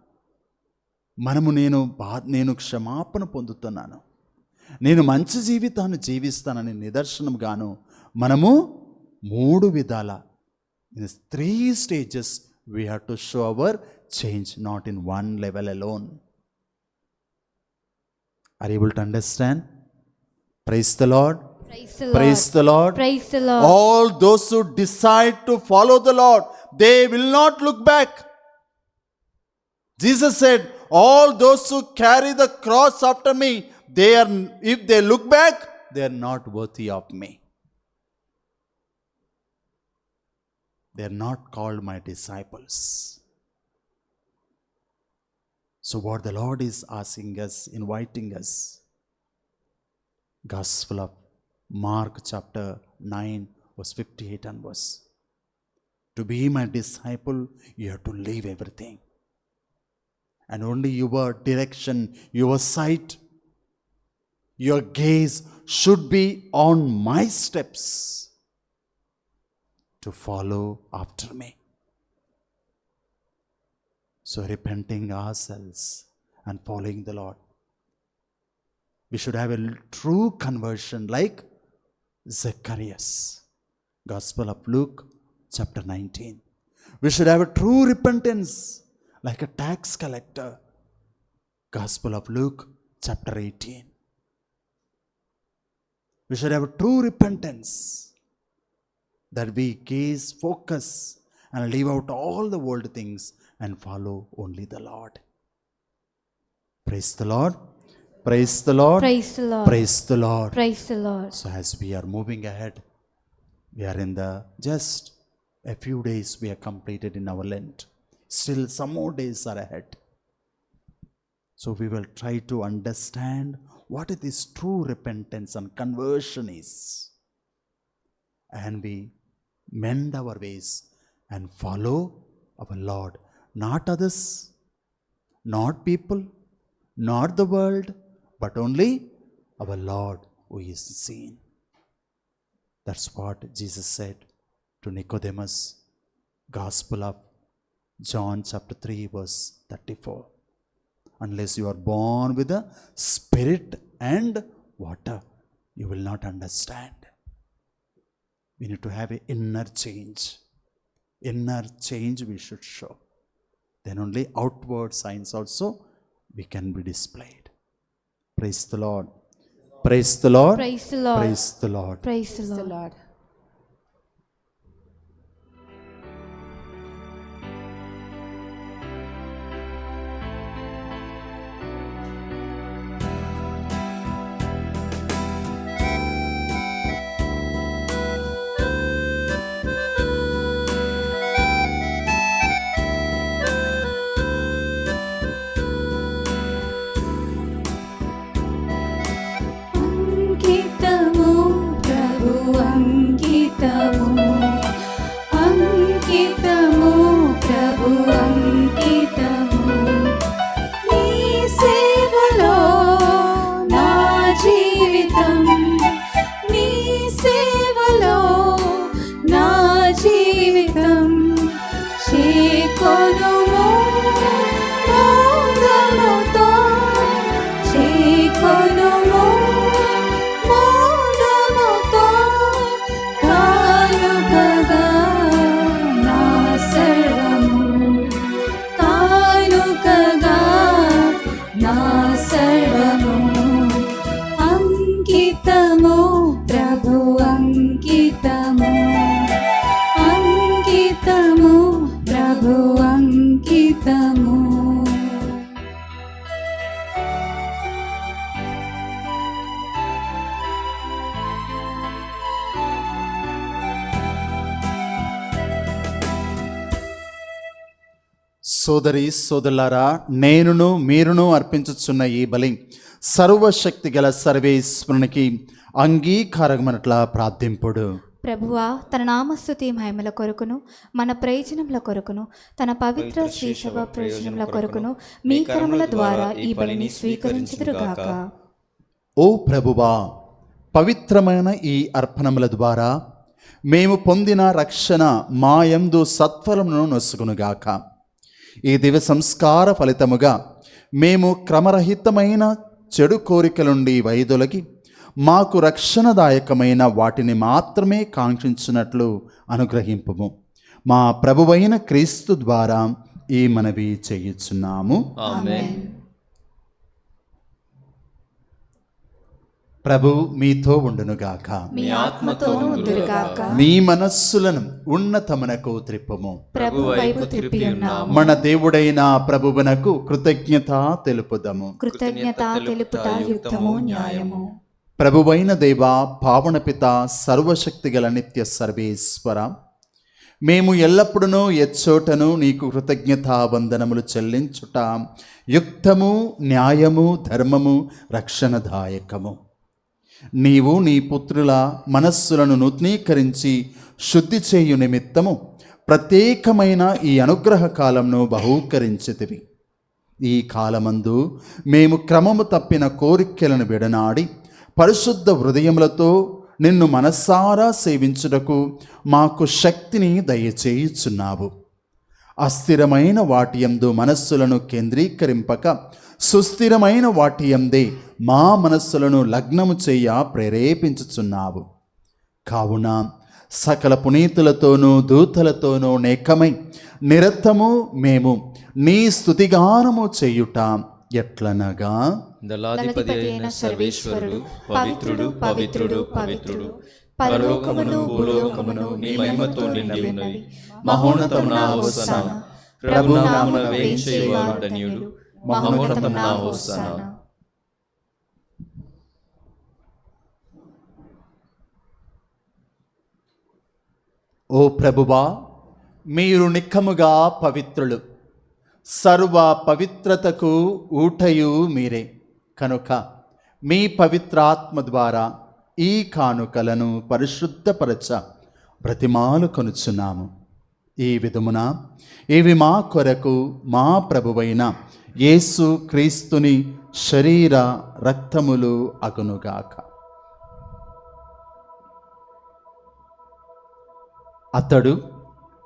నేను క్షమాపణ పొందుతున్నాను, నేను మంచి జీవితాన్ని జీవిస్తానని నిదర్శనంగాను మనము మూడు విధాల, in 3 stages we have to show our change, not in one level alone. Are you able to understand? Praise the Lord. Praise the Praise Lord. the Lord. Praise the Lord. All those who decide to follow the Lord, they will not look back. Jesus said, all those who carry the cross after me, if they look back, they are not worthy of me. They are not called my disciples. So what the Lord is asking us, inviting us, Gospel of Mark chapter 9 verse 58 onwards. To be my disciple, you have to leave everything. And only your direction, your sight, your gaze should be on my steps to follow after me. So repenting ourselves and following the Lord, we should have a true conversion like Zacharias. Gospel of Luke chapter 19. We should have a true repentance like a tax collector. Gospel of Luke chapter 18. We should have a true repentance that we gaze, focus, and leave out all the world things and follow only the Lord. Praise the Lord. Praise the Lord. Praise the Lord. Praise the Lord. Praise the Lord. So as we are moving ahead, we are in the just a few days we are completed in our Lent. Still some more days are ahead. So we will try to understand what is this true repentance and conversion is. And we mend our ways and follow our Lord. Not others, not people, not the world, but only our Lord who is seen. That's what Jesus said to Nicodemus. Gospel of John chapter 3 verse 34. Unless you are born with the Spirit and water, you will not understand. We need to have an inner change. Inner change we should show. Then only outward signs also we can be displayed. Praise the Lord. Praise the Lord. Praise the Lord. Praise the Lord. Praise the Praise the Lord. Lord. అంకితము ప్రభు అంకితము, అంకితము ప్రభు అంకితము, నీ సేవలో నా జీవితం, నీ సేవలో నా జీవితం, చేకొనుము మౌనముతో, చేకొనుము మౌనముతో, కానుకగా నా సర్వము, కానుకగా నా సర్వము, అంకితము ప్రభు అంకితము, అంకితము ప్రభు అంకితము. సోదరి సోదరులారా, నేనును మీరును అర్పించుచున్న ఈ బలి సర్వశక్తి గల సర్వేశ్వరునికి అంగీకారమనట్లా ప్రార్థింపుడు. ప్రభువా తన నామస్తుతి మహిమల కొరకును మన ప్రయోజనముల కొరకును తన పవిత్ర శ్రీసభ ప్రయోజనముల కొరకును మీ కరముల ద్వారా ఈ బలిని స్వీకరించుదురుగాక. ఓ ప్రభువా, పవిత్రమైన ఈ అర్పణముల ద్వారా మేము పొందిన రక్షణ మా యందు సత్ఫలమును నొసుగునుగాక. ఈ దివ్య సంస్కార ఫలితముగా మేము క్రమరహితమైన చెడు కోరికల నుండి వైదొలగి మాకు రక్షణదాయకమైన వాటిని మాత్రమే కాంక్షించినట్లు అనుగ్రహింపుము. మా ప్రభువైన క్రీస్తు ద్వారా ఈ మనవి చేయుచున్నాము. ఆమేన్. ప్రభు మీతో ఉండునుగాక. మీ ఆత్మతోనూ ఉందురుగాక. మీ మనస్సులను ఉన్నతమునకు త్రిప్పుము. ప్రభు వైపు త్రిప్పి ఉన్నాము. మన దేవుడైన ప్రభువునకు కృతజ్ఞత తెలుపుదము. కృతజ్ఞత తెలుపుట యుక్తము న్యాయము. ప్రభువైన దేవ, పావనపిత, సర్వశక్తిగల నిత్య సర్వేశ్వర, మేము ఎల్లప్పుడూ ఎచ్చోటను నీకు కృతజ్ఞతా వందనములు చెల్లించుట యుక్తము, న్యాయము, ధర్మము, రక్షణదాయకము. నీవు నీ పుత్రుల మనస్సులను నూతనీకరించి శుద్ధి చేయు నిమిత్తము ప్రత్యేకమైన ఈ అనుగ్రహ కాలంను బహూకరించితివి. ఈ కాలమందు మేము క్రమము తప్పిన కోరికలను విడనాడి పరిశుద్ధ హృదయములతో నిన్ను మనస్సారా సేవించుటకు మాకు శక్తిని దయచేయుచున్నావు. అస్థిరమైన వాటి యందు మనస్సులను కేంద్రీకరింపక సుస్థిరమైన వాటి యందే మా మనస్సులను లగ్నము చేయ ప్రేరేపించుచున్నావు. కావున సకల పునీతులతోనూ దూతలతోనూ నేకమై నిరతము మేము నీ స్తుతిగానము చేయుట ఎట్లనగా, దళాధిపతి అయిన సర్వేశ్వరుడు పవిత్రుడు, పవిత్రుడు, పవిత్రుడు, పరలోకమును భూలోకమును నీ మహిమతో నిండి ఉన్నవి. మహోన్నతమున హోసన్న. ప్రభునామమున వేంచేయువారు ధన్యులు. మహోన్నతమున హోసన్న. ఓ ప్రభువా, మీరు నిక్కముగా పవిత్రులు, సర్వ పవిత్రతకు ఊటయు మీరే. కనుక మీ పవిత్రాత్మ ద్వారా ఈ కానుకలను పరిశుద్ధపరచ బ్రతిమాలు కొనుచున్నాము. ఈ విధమున ఇవి మా కొరకు మా ప్రభువైన యేసు క్రీస్తుని శరీర రక్తములు అగునుగాక. అతడు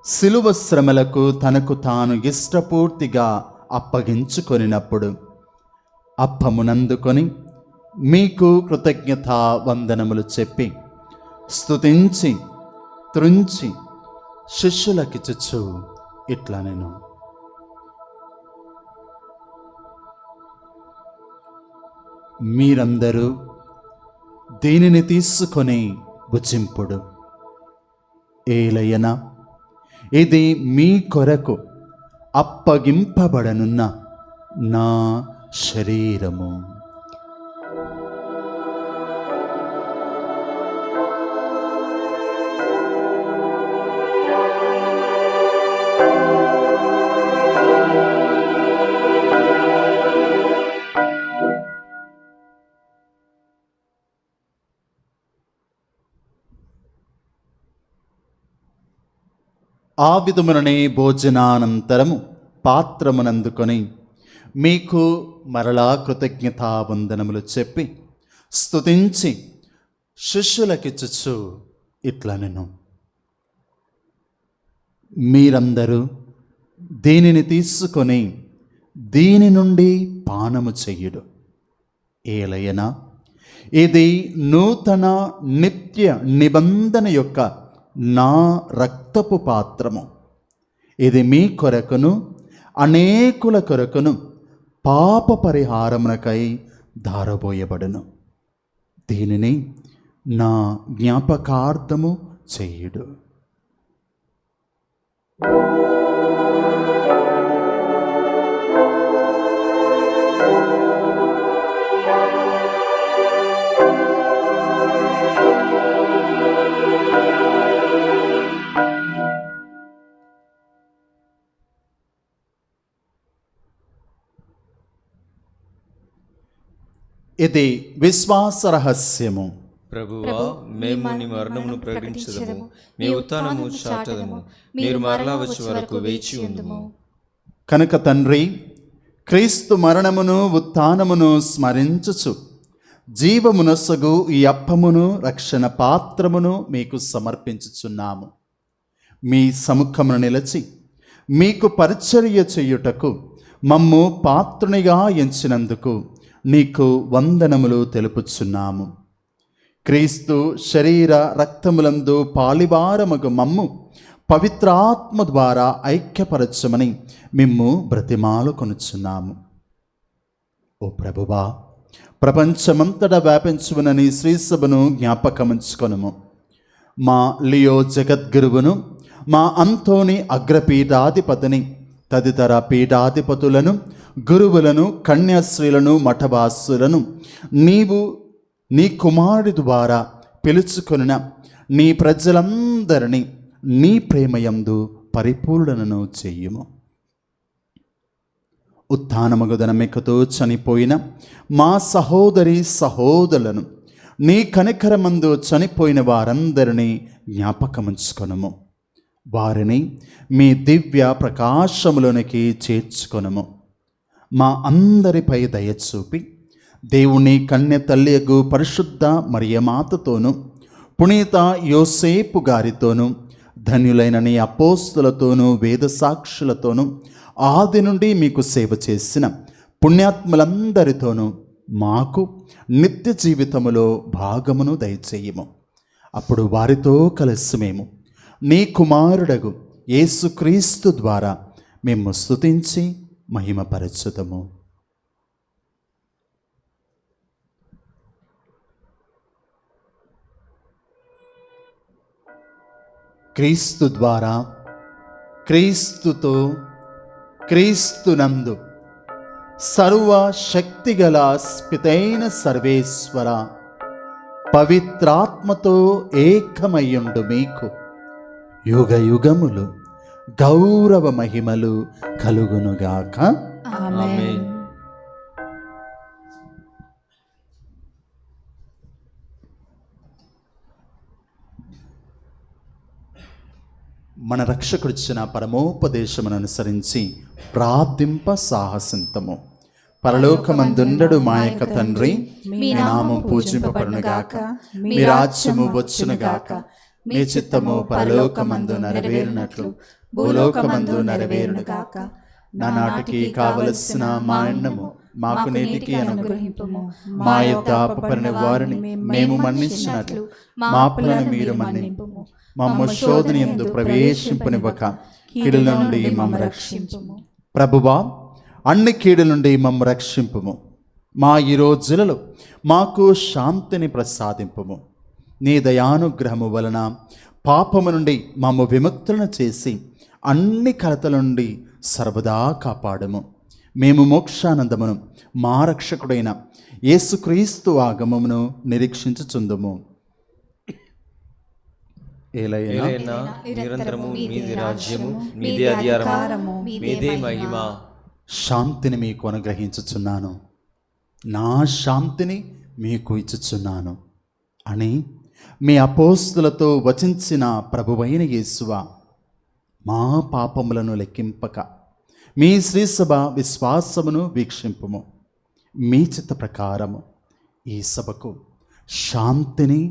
శిలువ శ్రమలకు తనకు తాను ఇష్టపూర్తిగా అప్పగించుకొనినప్పుడు అప్పమునందుకొని మీకు కృతజ్ఞతా వందనములు చెప్పి స్తుతించి త్రుంచి శిష్యులకిచ్చుచు ఇట్లా నేను, మీరందరూ దీనిని తీసుకొని భుజింపుడు. ఏలయన ఇది మీ కొరకు అప్పగింపబడనున్న నా శరీరము. ఆ విధముననే భోజనానంతరము పాత్రమునందుకొని మీకు మరలా కృతజ్ఞతా వందనములు చెప్పి స్తుతించి శిష్యులకిచ్చుచు ఇట్లా నేను, మీరందరూ దీనిని తీసుకొని దీని నుండి పానము చెయ్యుడు. ఏలయన ఇది నూతన నిత్య నిబంధన యొక్క నా రక్తపు పాత్రము. ఇది మీ కొరకును అనేకుల కొరకును పాప పరిహారమునకై ధారబోయబడును. దీనిని నా జ్ఞాపకార్థము చేయుడు. ఇది విశ్వాస రహస్యము. ప్రభువా, మేము నీ మరణమును ప్రకటించదము, మీ ఉత్థానము చాటదము. మీరు మరలా వచ్చే వరకు వేచి ఉందుము. కనుక తండ్రి, క్రీస్తు మరణమును ఉత్థానమును స్మరించుచు జీవమునొసగు ఈ అప్పమును రక్షణ పాత్రమును మీకు సమర్పించుచున్నాము. మీ సముఖమును నిలచి మీకు పరిచర్య చేయుటకు మమ్ము పాత్రునిగా ఎంచినందుకు నీకు వందనములు తెలుపుచున్నాము. క్రీస్తు శరీర రక్తములందు పాలివారమగు మమ్ము పవిత్రాత్మ ద్వారా ఐక్యపరచమని మిమ్ము బ్రతిమాలు కొనుచున్నాము. ఓ ప్రభువా, ప్రపంచమంతటా వ్యాపించువనని శ్రీసభను జ్ఞాపకముంచుకొనుము. మా లియో జగద్గురువును, మా అంతోని అగ్రపీఠాధిపతిని, తదితర పీఠాధిపతులను, గురువులను, కన్యాశ్రీలను, మఠవాసులను నీవు నీ కుమారుడి ద్వారా పిలుచుకొనిన నీ ప్రజలందరినీ నీ ప్రేమయందు పరిపూర్ణను చెయ్యుము. ఉత్థానమగు దినమెక్కుతో చనిపోయిన మా సహోదరి సహోదరులను, నీ కనికరమందు చనిపోయిన వారందరినీ జ్ఞాపకముంచుకొనుము. వారిని మీ దివ్య ప్రకాశములోనికి చేర్చుకొనుము. మా అందరిపై దయచూపి దేవుని కన్య తల్లియగు పరిశుద్ధ మరియమాతతోనూ, పునీత యోసేపు గారితోనూ, ధన్యులైన నీ అపోస్తులతోనూ, వేదసాక్షులతోనూ, ఆది నుండి మీకు సేవ చేసిన పుణ్యాత్ములందరితోనూ మాకు నిత్య జీవితములో భాగమును దయచేయము. అప్పుడు వారితో కలిసి మేము నీ కుమారుడగు యేసుక్రీస్తు ద్వారా మేము స్తుతించి మహిమపరచుదము. క్రీస్తు ద్వారా, క్రీస్తుతో, క్రీస్తునందు సర్వశక్తిగల స్పితైన సర్వేశ్వర, పవిత్రాత్మతో ఏకమయ్యుండు మీకు యుగ యుగములు గౌరవ మహిమలు కలుగునుగాక. ఆమేన్. మన రక్షకుడిచ్చిన పరమోపదేశమును అనుసరించి ప్రార్థింప సాహసింతము. పరలోకమందుండడు మా యొక్క తండ్రి, మీ నామం పూజింపబడునుగాక, మీ రాజ్యము వచ్చునుగాక, మీ చిత్తము పరలోకమందు నెరవేరునట్లు భూలోకమందు నెరవేరునుగాక. నానాటికి కావలసిన మా అన్నము మాకు నేటికి అనుగ్రహింపుము. మా యొక్క అపపరిన వారిని మేము మన్నించినట్లు మా అప్పులను మీరు మన్నింపుము. మమ్ము శోధన యందు ప్రవేశింపనివ్వక కీడుల నుండి మమ్ము రక్షింపుము. ప్రభువా, అన్ని కీడుల నుండి మమ్ము రక్షింపుము. మా ఈ రోజులలో మాకు శాంతిని ప్రసాదింపుము. నీ దయానుగ్రహము వలన పాపము నుండి మమ్ము విముక్తులను చేసి అన్ని కలతల నుండి సర్వదా కాపాడము. మేము మోక్షానందమును మా రక్షకుడైన యేసుక్రీస్తు ఆగమమును నిరీక్షించుచుందుము. ఏలైనా నిరంతరము మీది రాజ్యము, మీదే అధికారము, మీదే మహిమ. శాంతిని మీకు అనుగ్రహించుచున్నాను, నా శాంతిని మీకు ఇచ్చుచున్నాను అని మీ అపోస్తులతో వచించిన ప్రభువైన యేసువా, మా పాపములను లెక్కింపక మీ శ్రీసభ విశ్వాసమును వీక్షింపుము. మీ చిత్త ప్రకారము ఈ సభకు శాంతిని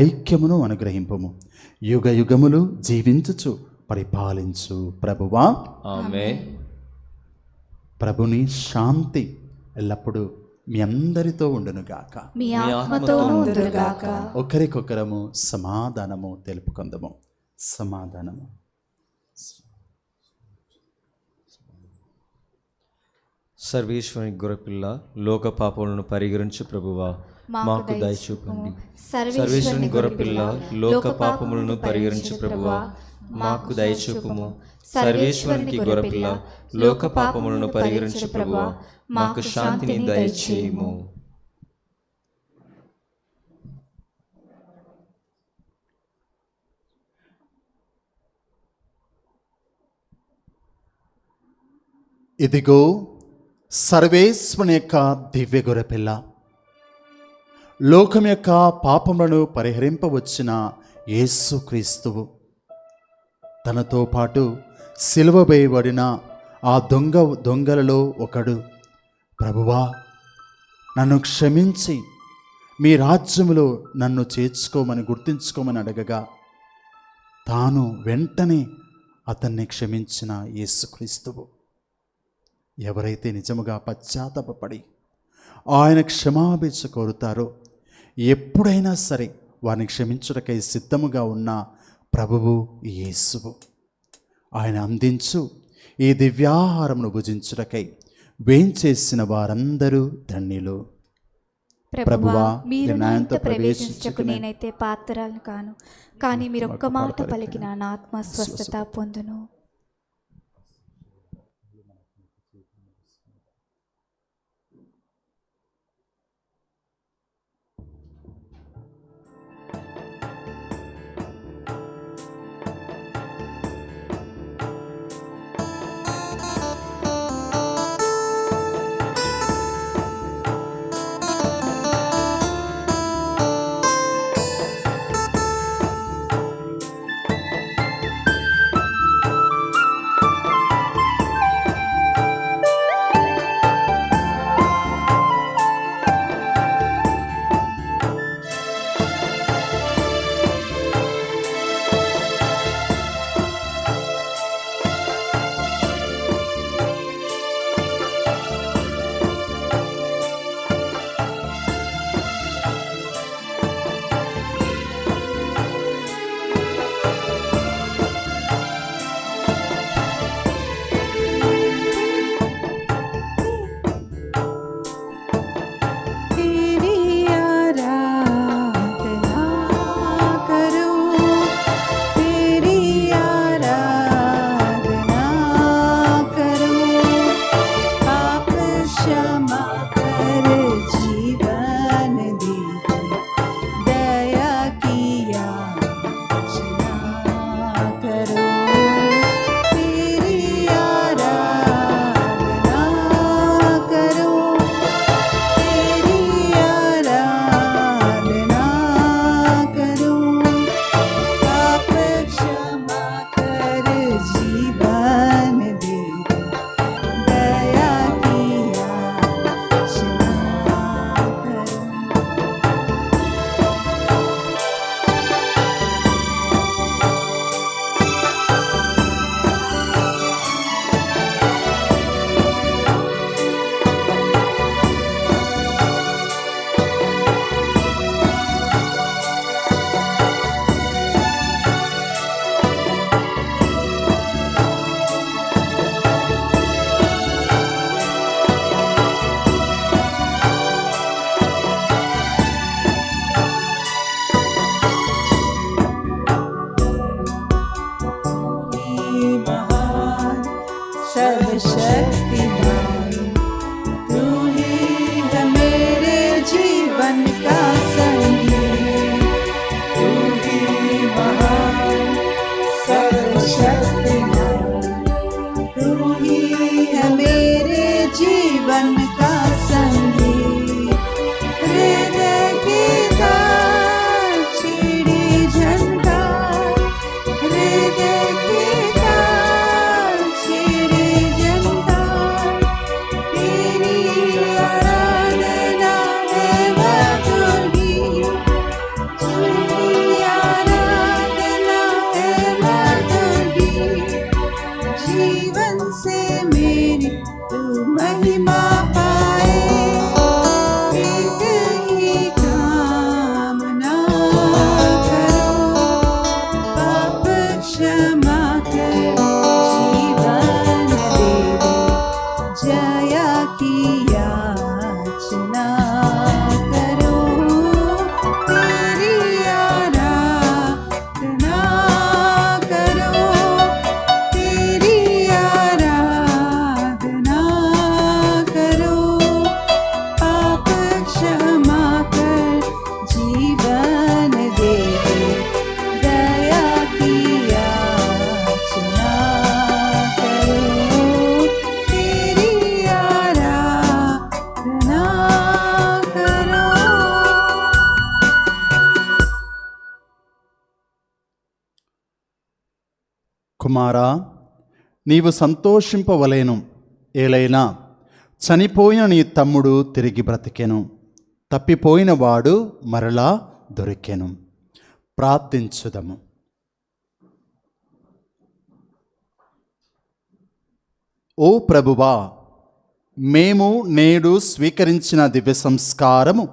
ఐక్యమును అనుగ్రహింపుము. యుగ యుగములు జీవించుచు పరిపాలించు ప్రభువా. ఆమేన్. ప్రభుని శాంతి ఎల్లప్పుడూ మీ అందరితో ఉండునుగాక. మీ ఆత్మతోనూ ఉండునుగాక. ఒకరికొకరము సమాధానము తెలుపుకుందము. సమాధానము. సర్వేశ్వరుని గొర్రెపిల్ల, లోక పాపములను పరిహరించు ప్రభువా, మాకు దయ చూపండి. సర్వేశ్వరుని గొర్రెపిల్ల, లోక పాపములను పరిహరించు ప్రభువా, మాకు దయ చూపుము. సర్వేశ్వరునికి గొర్రెపిల్ల, లోక పాపములను పరిహరించు ప్రభువా, మాకు శాంతిని దయచేయుము. ఇదిగో సర్వేశ్వరుని యొక్క దివ్య గొర్రెపిల్ల, లోకం యొక్క పాపములను పరిహరింపవచ్చిన యేసుక్రీస్తువు. తనతో పాటు సిలువ వేయబడిన ఆ దొంగలలో ఒకడు, ప్రభువా నన్ను క్షమించి మీ రాజ్యములో నన్ను చేర్చుకోమని గుర్తించుకోమని అడగగా తాను వెంటనే అతన్ని క్షమించిన యేసుక్రీస్తువు. ఎవరైతే నిజముగా పశ్చాత్తాపపడి ఆయన క్షమాభిక్ష కోరుతారో ఎప్పుడైనా సరే వారిని క్షమించుటకై సిద్ధముగా ఉన్న ప్రభువు యేసువు. ఆయన అందించు ఈ దివ్యాహారమును భుజించుటకై వేంచేసిన వారందరూ ధన్యులు. ప్రభువా, మీరు నా ఇంట ప్రవేశించుటకు నేనైతే పాత్రలను కాను, కానీ మీరు ఒక్క మాట పలికిన నా ఆత్మ స్వస్థత పొందును. सर्वशक्तिमान तू ही है मेरे जीवन का संगी, तू ही महान सर्वशक्तिमान, तू ही है मेरे जीवन का संगी। हृदय की तार छिड़ी झंडा, हृदय की तार छिड़ी झंडा, तेरी आराधना है मधुरी, तेरी आराधना है मधुरी। जीवन से मेरी तू महिमा पाए, एक ही कामना करो, पाप क्षमा कर जीवन दे दे, जया की याचना करो, तेरी आराधना करो, तेरी आराधना करो, पाप क्षमा कर जीवन दे दे, दया की याचना करो, तेरी आराधना करो। కుమారా, నీవు సంతోషింపవలేను, ఏలైనా చనిపోయిన నీ తమ్ముడు తిరిగి బ్రతికెను, తప్పిపోయిన వాడు మరలా దొరికెను. ప్రార్థించుదము. ఓ ప్రభువా, మేము నేడు స్వీకరించిన దివ్య సంస్కారము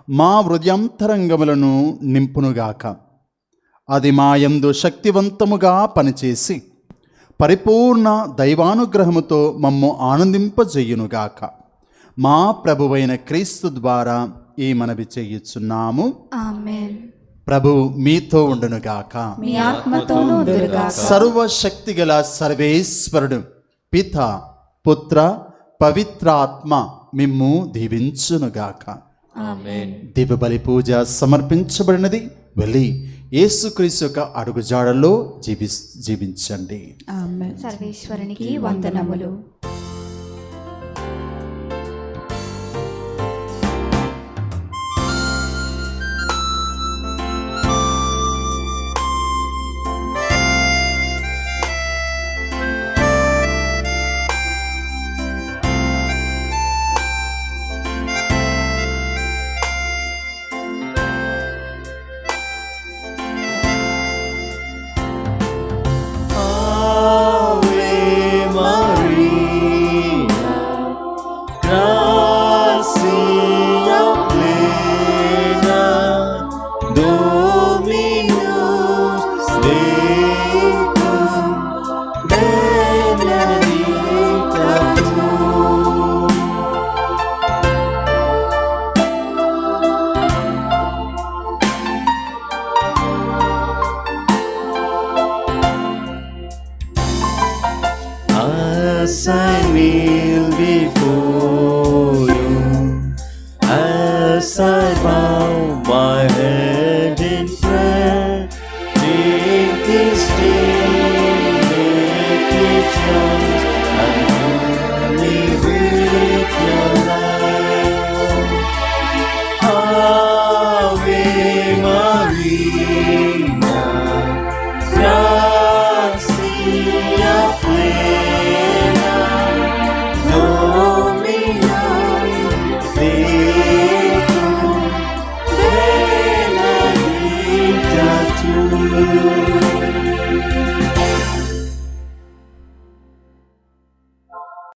మా హృదయాంతరంగములను నింపునుగాక. అది మా యందు శక్తివంతముగా పనిచేసి పరిపూర్ణ దైవానుగ్రహముతో మమ్ము ఆనందింపజేయునుగాక. మా ప్రభువైన క్రీస్తు ద్వారా ఈ మనవి చేయుచున్నాము. ఆమేన్. ప్రభు మీతో ఉండునుగాక. మీ ఆత్మతోనూ ఉండుగాక. సర్వశక్తిగల సర్వేశ్వరుడు పిత పుత్ర పవిత్రాత్మ మిమ్ము దీవించునుగాక. ఆమేన్. దివ్యబలి పూజ సమర్పించబడినది. వెళ్ళి యేసుక్రీస్తు యొక్క అడుగుజాడల్లో జీవించండి. Amen. సర్వేశ్వరునికి వందనములు. Ave Maria, gracia plena, Dominus tecum, benedicta tu. Asai